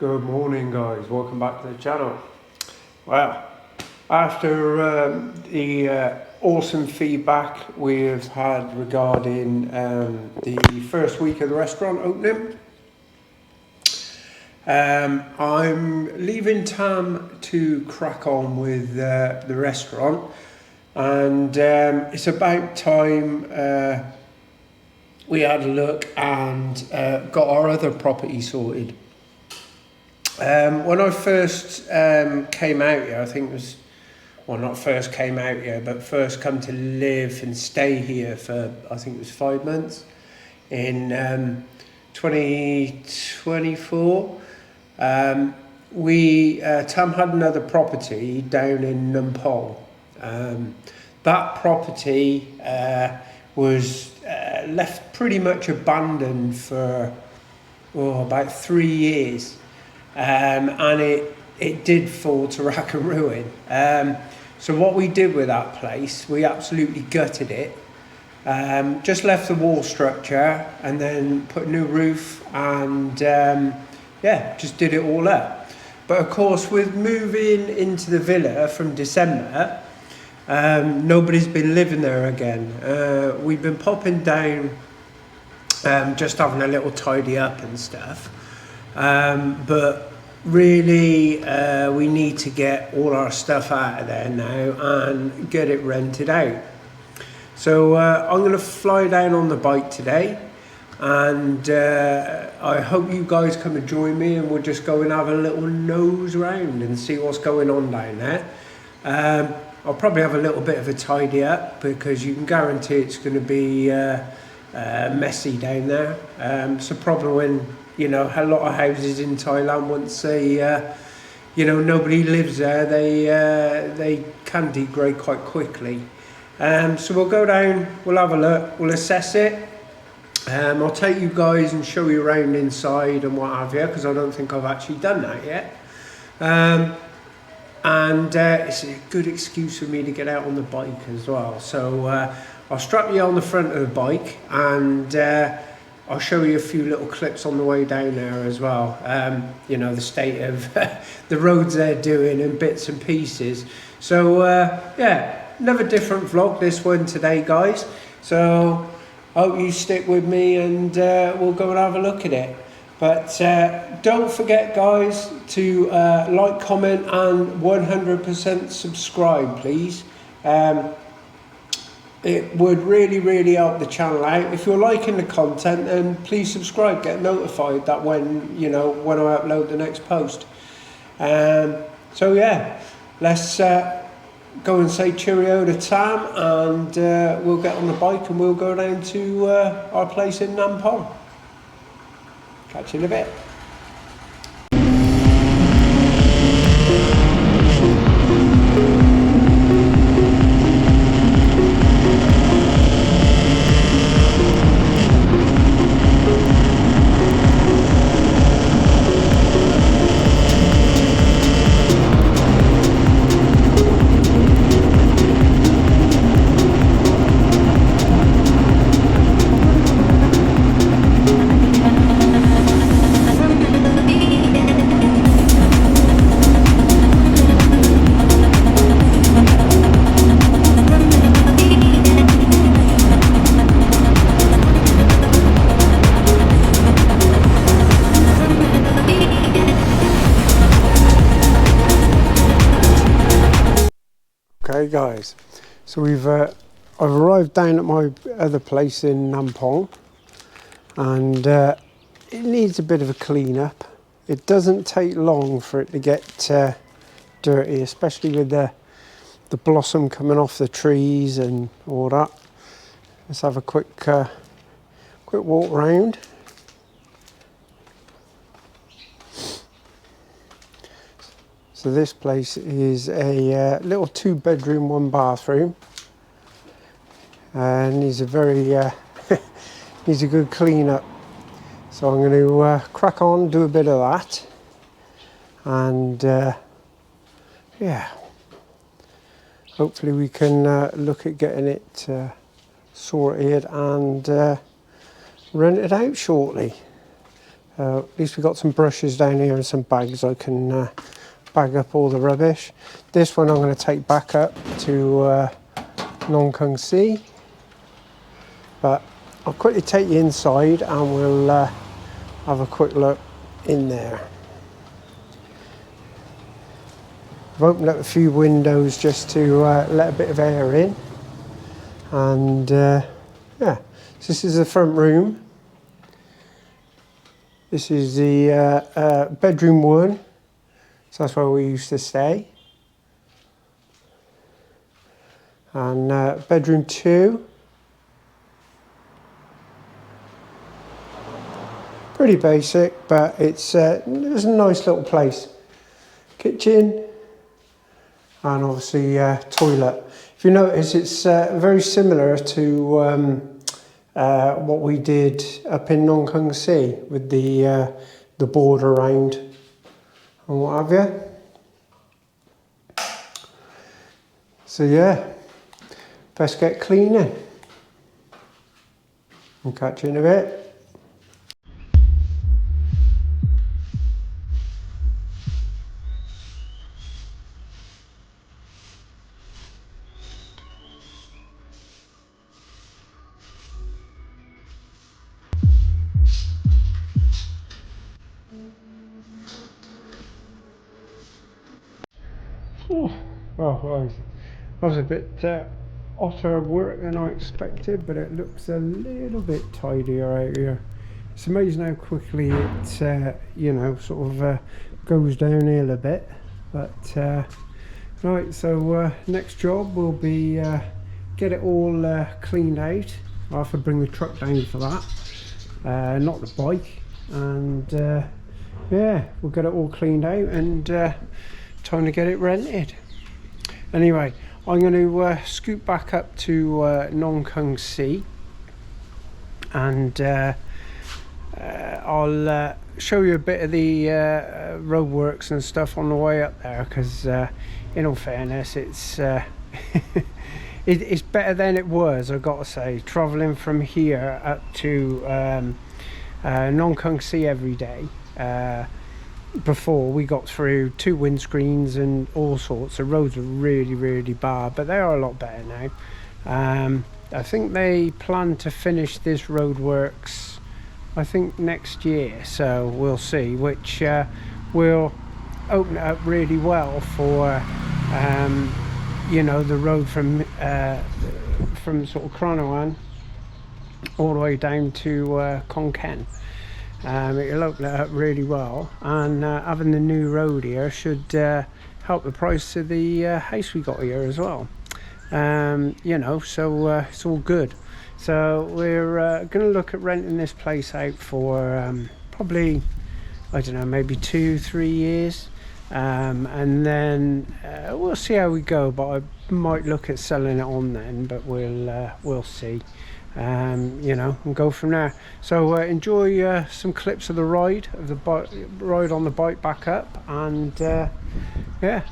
Good morning, guys. Welcome back to the channel. Well, after the awesome feedback we've had regarding the first week of the restaurant opening, I'm leaving Tam to crack on with the restaurant, and it's about time we had a look and got our other property sorted. When I first came out here, I think it was, well, not first came out here, but first come to live and stay here for, I think it was 5 months in 2024. Tam had another property down in Nam Phong. That property was left pretty much abandoned for about 3 years. And it did fall to rack and ruin. So what we did with that place, we absolutely gutted it. Just left the wall structure and then put a new roof and just did it all up. But of course, with moving into the villa from December, nobody's been living there again. We've been popping down, just having a little tidy up and stuff. But really we need to get all our stuff out of there now and get it rented out. So I'm going to fly down on the bike today, and I hope you guys come and join me, and we'll just go and have a little nose round and see what's going on down there. I'll probably have a little bit of a tidy up, because you can guarantee it's going to be messy down there. It's a problem when, you know, a lot of houses in Thailand, once they, nobody lives there, they can degrade quite quickly. So we'll go down, we'll have a look, we'll assess it. I'll take you guys and show you around inside and what have you, because I don't think I've actually done that yet. And it's a good excuse for me to get out on the bike as well. So I'll strap you on the front of the bike, and I'll show you a few little clips on the way down there as well. The state of the roads they're doing and bits and pieces. So another different vlog, this one today, guys. So hope you stick with me, and we'll go and have a look at it. But don't forget, guys, to like, comment and 100% subscribe, please. It would really, really help the channel out. If you're liking the content, then please subscribe, get notified that when I upload the next post. So yeah, let's go and say cheerio to Tam, and we'll get on the bike and we'll go down to our place in Nam Phong. Catch you in a bit. Okay, guys, so I've arrived down at my other place in Nam Phong, and it needs a bit of a clean up. It doesn't take long for it to get dirty, especially with the blossom coming off the trees and all that. Let's have a quick walk round. So this place is a little 2-bedroom, 1-bathroom, and needs a needs a good clean up. So I'm going to crack on, do a bit of that, and hopefully we can look at getting it sorted and rent it out shortly. At least we've got some brushes down here and some bags. I can bag up all the rubbish. This one I'm going to take back up to Nam Phong, but I'll quickly take you inside and we'll have a quick look in there. I've opened up a few windows just to let a bit of air in, and yeah, so this is the front room. This is the bedroom 1, so that's where we used to stay. And bedroom 2. Pretty basic, but it's a nice little place. Kitchen, and obviously toilet. If you notice, it's very similar to what we did up in Nam Phong with the board around and what have you. So yeah, best get cleaning. I'll catch you in a bit. Well, that was a bit hotter work than I expected, but it looks a little bit tidier out here. It's amazing how quickly it, you know, sort of goes downhill a bit. But right, so next job will be get it all cleaned out. I'll have to bring the truck down for that, not the bike, and yeah, we'll get it all cleaned out and time to get it rented. Anyway, I'm going to scoot back up to Nam Phong, and I'll show you a bit of the roadworks and stuff on the way up there, because in all fairness, it's it's better than it was, I've got to say, travelling from here up to Nam Phong every day. Before, we got through 2 windscreens and all sorts. The roads are really bad, but they are a lot better now. I think they plan to finish this roadworks, I think, next year, so we'll see, which will open it up really well for you know, the road from sort of Cronoan all the way down to Khon Kaen. It'll open it up really well, and having the new road here should help the price of the house we got here as well. You know, so it's all good. So we're going to look at renting this place out for probably, I don't know, maybe 2-3 years, and then we'll see how we go. But I might look at selling it on then, but we'll see. You know, and go from there. So enjoy some clips of the ride on the bike back up, and yeah.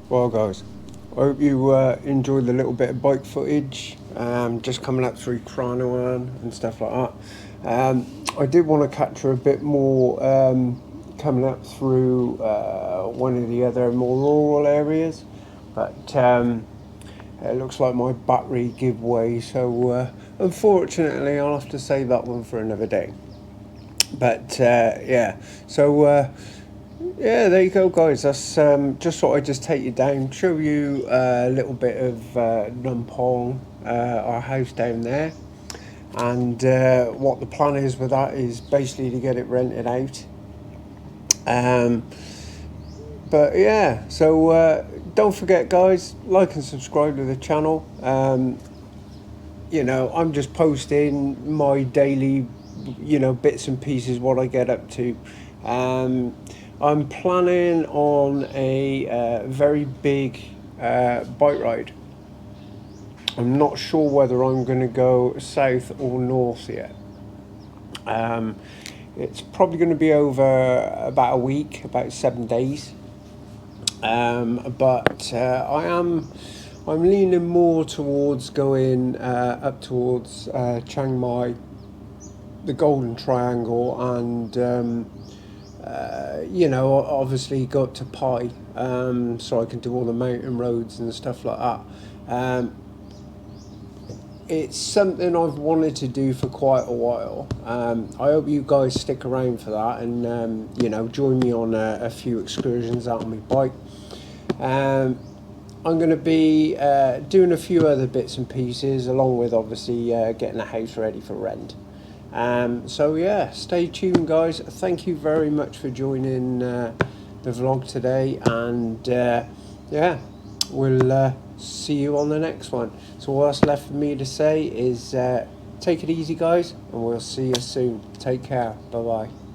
Well, guys, I hope you enjoyed the little bit of bike footage, just coming up through Cranawan and stuff like that. I did want to capture a bit more coming up through one of the other more rural areas, but it looks like my battery give way, so unfortunately I'll have to save that one for another day. But yeah, so yeah, there you go, guys. That's just thought I'd just take you down, show you a little bit of Nam Phong, our house down there, and what the plan is with that is basically to get it rented out. Um, but yeah, so don't forget, guys, like and subscribe to the channel. You know, I'm just posting my daily, you know, bits and pieces what I get up to. I'm planning on a very big bike ride. I'm not sure whether I'm going to go south or north yet. It's probably going to be over about a week, about 7 days. But I'm leaning more towards going up towards Chiang Mai, the Golden Triangle, and you know, obviously go up to Pai, so I can do all the mountain roads and stuff like that. It's something I've wanted to do for quite a while. I hope you guys stick around for that, and you know, join me on a few excursions out on my bike. I'm going to be doing a few other bits and pieces, along with obviously getting the house ready for rent. So yeah, stay tuned, guys. Thank you very much for joining the vlog today, and yeah, we'll see you on the next one. So what's left for me to say is take it easy, guys, and we'll see you soon. Take care. Bye bye.